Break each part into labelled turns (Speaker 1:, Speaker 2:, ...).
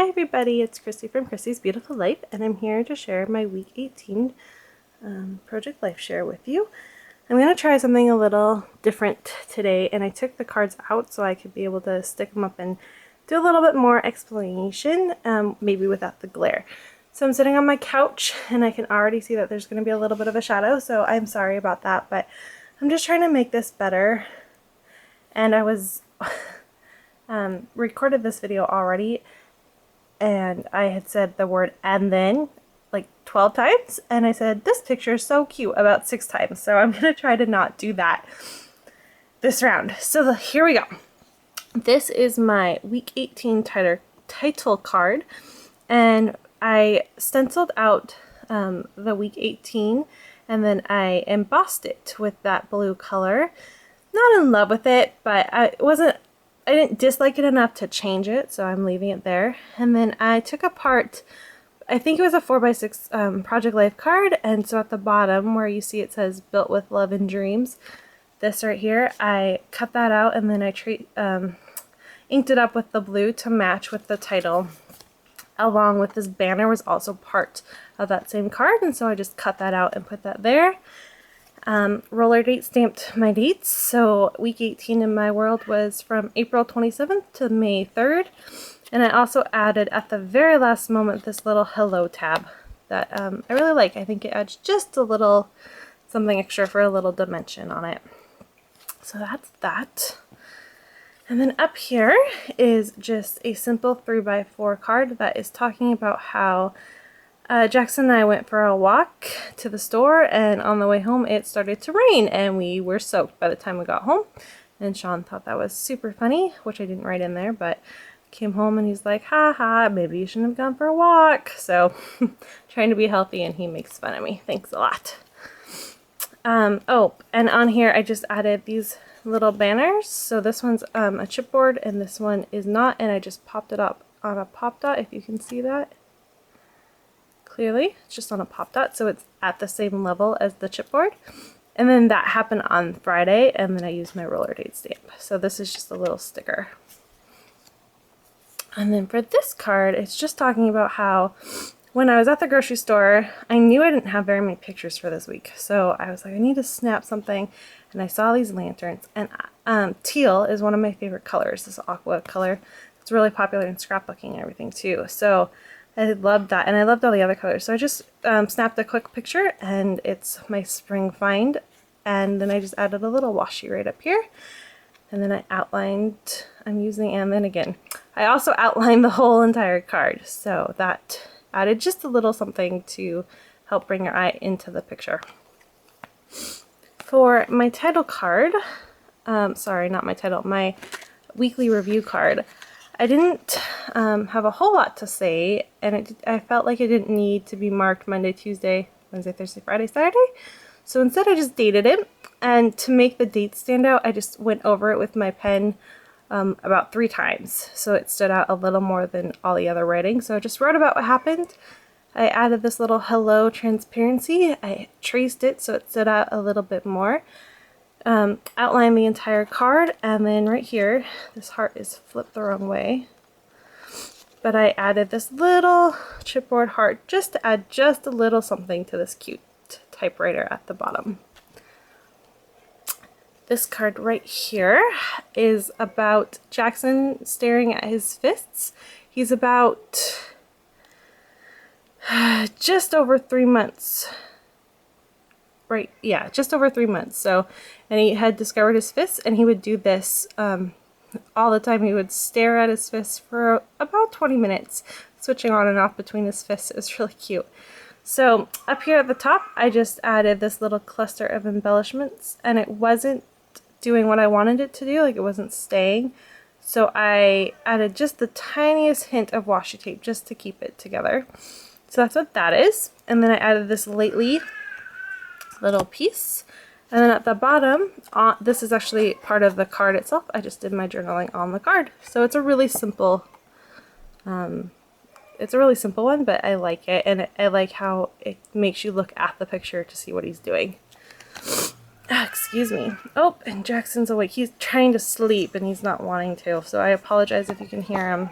Speaker 1: everybody, it's Christy from Christy's Beautiful Life, and I'm here to share my week 18 Project Life share with you. I'm going to try something a little different today, and I took the cards out so I could be able to stick them up and do a little bit more explanation, maybe without the glare. So I'm sitting on my couch, and I can already see that there's going to be a little bit of a shadow, so I'm sorry about that, but I'm just trying to make this better. And I was recorded this video already, and I had said the word "and then" like 12 times, and I said this picture is so cute about 6 times, so I'm gonna try to not do that this round. So here we go. This is my week 18 title card, and I stenciled out the week 18, and then I embossed it with that blue color. Not in love with it, but I didn't dislike it enough to change it, so I'm leaving it there. And then I took apart, I think it was a 4x6 Project Life card, and so at the bottom where you see it says "Built with Love and Dreams," this right here, I cut that out, and then I inked it up with the blue to match with the title. Along with this banner was also part of that same card, and so I just cut that out and put that there. Roller date stamped my dates, so week 18 in my world was from April 27th to May 3rd, and I also added at the very last moment this little hello tab that I really like. I think it adds just a little something extra for a little dimension on it. So that's that. And then up here is just a simple 3x4 card that is talking about how Jackson and I went for a walk to the store, and on the way home it started to rain and we were soaked by the time we got home. And Sean thought that was super funny, which I didn't write in there, but came home and he's like, "Ha ha, maybe you shouldn't have gone for a walk." So trying to be healthy, and he makes fun of me. Thanks a lot. Oh, and on here I just added these little banners. So this one's a chipboard and this one is not, and I just popped it up on a pop dot, if you can see that clearly. It's just on a pop dot, so it's at the same level as the chipboard. And then that happened on Friday, and then I used my roller date stamp. So this is just a little sticker. And then for this card, it's just talking about how when I was at the grocery store, I knew I didn't have very many pictures for this week. So I was like, I need to snap something, and I saw these lanterns, and teal is one of my favorite colors, this aqua color. It's really popular in scrapbooking and everything too. So I loved that, and I loved all the other colors. So I just snapped a quick picture, and it's my spring find. And then I just added a little washi right up here. And then I outlined, I'm using, and then again, I also outlined the whole entire card. So that added just a little something to help bring your eye into the picture. For my title card, sorry, not my title, my weekly review card, I didn't have a whole lot to say, and I felt like it didn't need to be marked Monday, Tuesday, Wednesday, Thursday, Friday, Saturday. So instead I just dated it, and to make the dates stand out, I just went over it with my pen about 3 times. So it stood out a little more than all the other writing. So I just wrote about what happened. I added this little hello transparency. I traced it so it stood out a little bit more. Outline the entire card, and then right here, this heart is flipped the wrong way, but I added this little chipboard heart just to add just a little something to this cute typewriter at the bottom. This card right here is about Jackson staring at his fists. He's about just over 3 months. Right, yeah, just over 3 months. So, and he had discovered his fists, and he would do this all the time. He would stare at his fists for about 20 minutes, switching on and off between his fists. It was really cute. So up here at the top, I just added this little cluster of embellishments, and it wasn't doing what I wanted it to do, like it wasn't staying. So I added just the tiniest hint of washi tape just to keep it together. So that's what that is. And then I added this lately little piece, and then at the bottom, this is actually part of the card itself. I just did my journaling on the card, so it's a really simple one, but I like it, and I like how it makes you look at the picture to see what he's doing. Excuse me. Oh, and Jackson's awake. He's trying to sleep and he's not wanting to, so I apologize if you can hear him.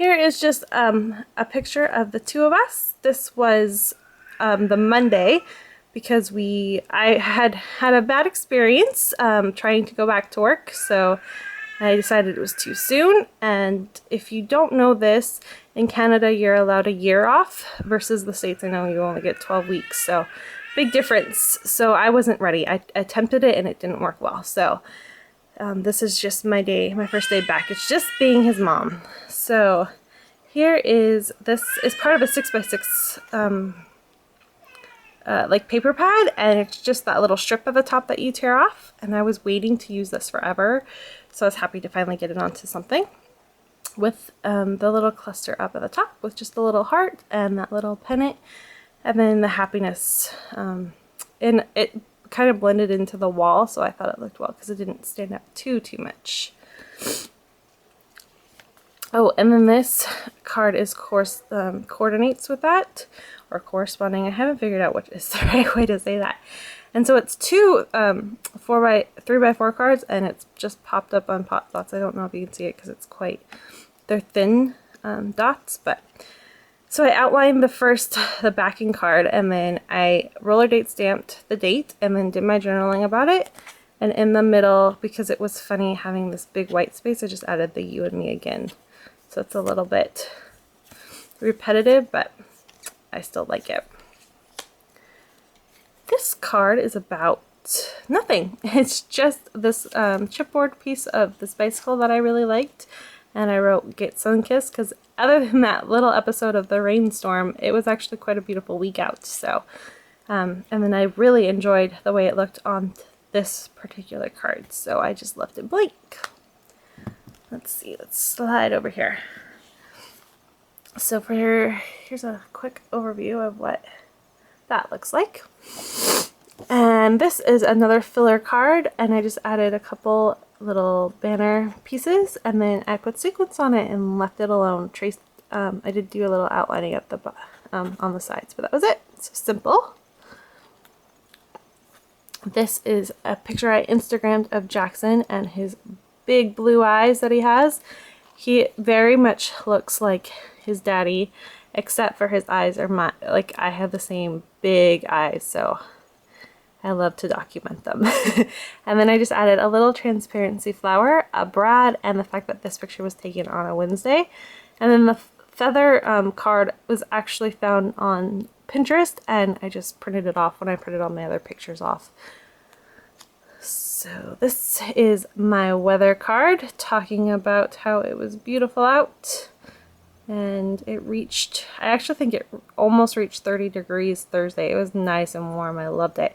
Speaker 1: Here is just a picture of the two of us. This was the Monday because I had a bad experience trying to go back to work, so I decided it was too soon. And if you don't know this, in Canada you're allowed a year off versus the States. I know you only get 12 weeks, so big difference. So I wasn't ready. I attempted it and it didn't work well. So this is just my first day back. It's just being his mom. So this is part of a 6x6 like paper pad, and it's just that little strip at the top that you tear off, and I was waiting to use this forever, so I was happy to finally get it onto something with the little cluster up at the top with just a little heart and that little pennant, and then the happiness, and it kind of blended into the wall, so I thought it looked well because it didn't stand out too much. Oh, and then this card is coordinates with that, or corresponding. I haven't figured out which is the right way to say that. And so it's two 3x4 cards, and it's just popped up on pot dots. I don't know if you can see it because they're thin dots, but so I outlined the backing card, and then I roller date stamped the date, and then did my journaling about it. And in the middle, because it was funny having this big white space, I just added the you and me again. So it's a little bit repetitive, but I still like it. This card is about nothing. It's just this chipboard piece of this bicycle that I really liked, and I wrote "Get Sunkissed" because other than that little episode of the rainstorm, it was actually quite a beautiful week out. So, and then I really enjoyed the way it looked on this particular card, so I just left it blank. Let's see, let's slide over here. So here's a quick overview of what that looks like. And this is another filler card, and I just added a couple little banner pieces, and then I put sequins on it and left it alone. I did do a little outlining at the on the sides, but that was it. So simple. This is a picture I Instagrammed of Jackson and his big blue eyes that he has. He very much looks like his daddy, except for his eyes are like I have the same big eyes, so I love to document them. And then I just added a little transparency flower, a brad, and the fact that this picture was taken on a Wednesday. And then the feather card was actually found on Pinterest, and I just printed it off when I printed all my other pictures off. So this is my weather card, talking about how it was beautiful out, and I actually think it almost reached 30 degrees Thursday. It was nice and warm. I loved it.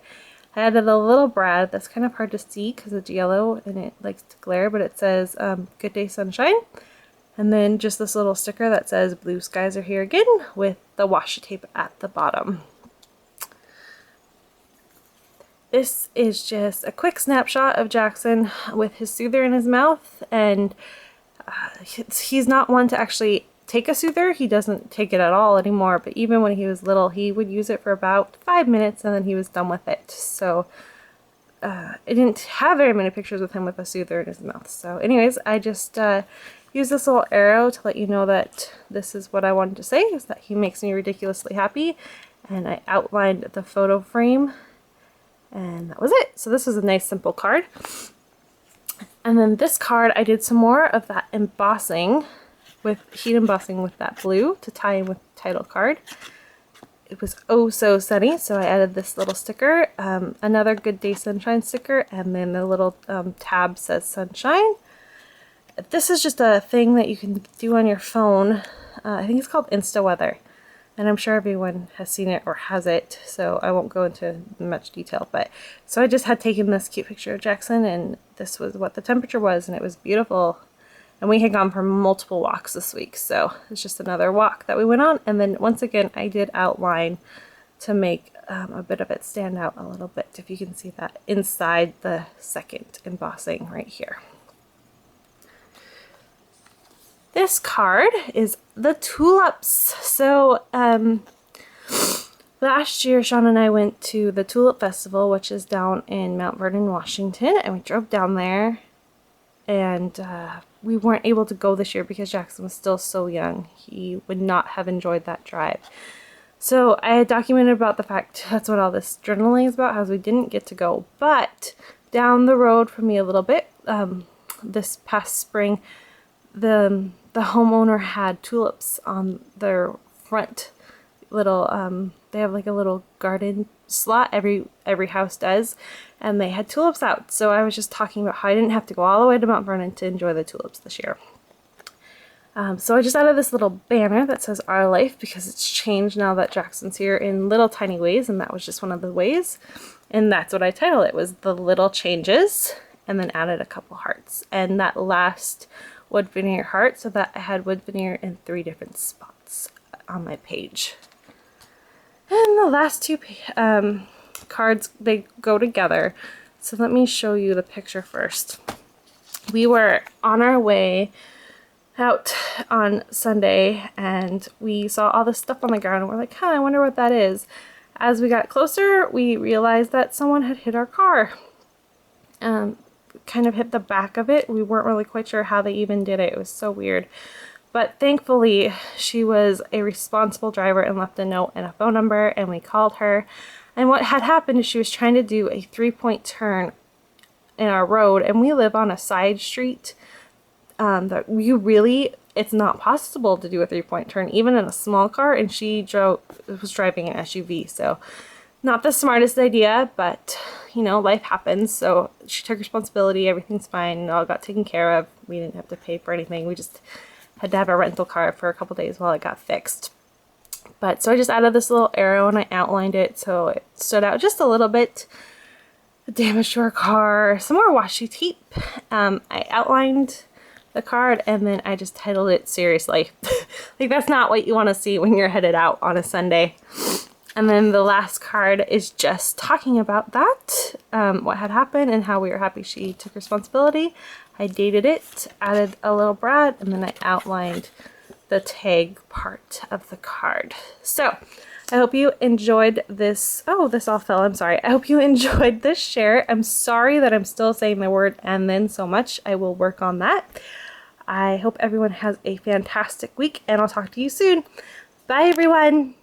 Speaker 1: I added a little brad that's kind of hard to see because it's yellow and it likes to glare, but it says "Good Day Sunshine," and then just this little sticker that says "Blue skies are here again" with the washi tape at the bottom. This is just a quick snapshot of Jackson with his soother in his mouth, and he's not one to actually take a soother. He doesn't take it at all anymore, but even when he was little, he would use it for about 5 minutes and then he was done with it. So I didn't have very many pictures with him with a soother in his mouth. So anyways, I just used this little arrow to let you know that this is what I wanted to say, is that he makes me ridiculously happy, and I outlined the photo frame. And that was it. So this was a nice simple card. And then this card, I did some more of that embossing, with heat embossing with that blue to tie in with the title card. It was oh so sunny, so I added this little sticker, another Good Day Sunshine sticker, and then the little tab says sunshine. This is just a thing that you can do on your phone. I think it's called Insta Weather. And I'm sure everyone has seen it or has it, so I won't go into much detail. But so I just had taken this cute picture of Jackson, and this was what the temperature was, and it was beautiful. And we had gone for multiple walks this week, so it's just another walk that we went on. And then once again, I did outline to make a bit of it stand out a little bit, if you can see that inside the second embossing right here. This card is the tulips. So last year, Sean and I went to the Tulip Festival, which is down in Mount Vernon, Washington, and we drove down there, and we weren't able to go this year because Jackson was still so young. He would not have enjoyed that drive. So I had documented about the fact that's what all this journaling is about, how we didn't get to go. But down the road from me a little bit, this past spring, the homeowner had tulips on their front little they have like a little garden slot, every house does, and they had tulips out. So I was just talking about how I didn't have to go all the way to Mount Vernon to enjoy the tulips this year. So I just added this little banner that says Our Life because it's changed now that Jackson's here in little tiny ways, and that was just one of the ways. And that's what I titled it, was The Little Changes, and then added a couple hearts. And that last wood veneer heart, so that I had wood veneer in 3 different spots on my page. And the last 2 cards, they go together. So let me show you the picture first. We were on our way out on Sunday and we saw all this stuff on the ground and we're like, huh, I wonder what that is. As we got closer, we realized that someone had hit our car. Kind of hit the back of it. We weren't really quite sure how they even did it. It was so weird. But thankfully, she was a responsible driver and left a note and a phone number, and we called her. And what had happened is she was trying to do a 3-point turn in our road, and we live on a side street that it's not possible to do a 3-point turn, even in a small car, and she was driving an SUV, so not the smartest idea, but you know, life happens. So she took responsibility, everything's fine, it all got taken care of. We didn't have to pay for anything, we just had to have a rental car for a couple days while it got fixed. But so I just added this little arrow and I outlined it so it stood out just a little bit. The damage to our car, some more washi tape. I outlined the card and then I just titled it Seriously. Like, that's not what you want to see when you're headed out on a Sunday. And then the last card is just talking about that, what had happened and how we were happy she took responsibility. I dated it, added a little Brad, and then I outlined the tag part of the card. So I hope you enjoyed this. Oh, this all fell. I'm sorry. I hope you enjoyed this share. I'm sorry that I'm still saying the word and then so much. I will work on that. I hope everyone has a fantastic week, and I'll talk to you soon. Bye, everyone.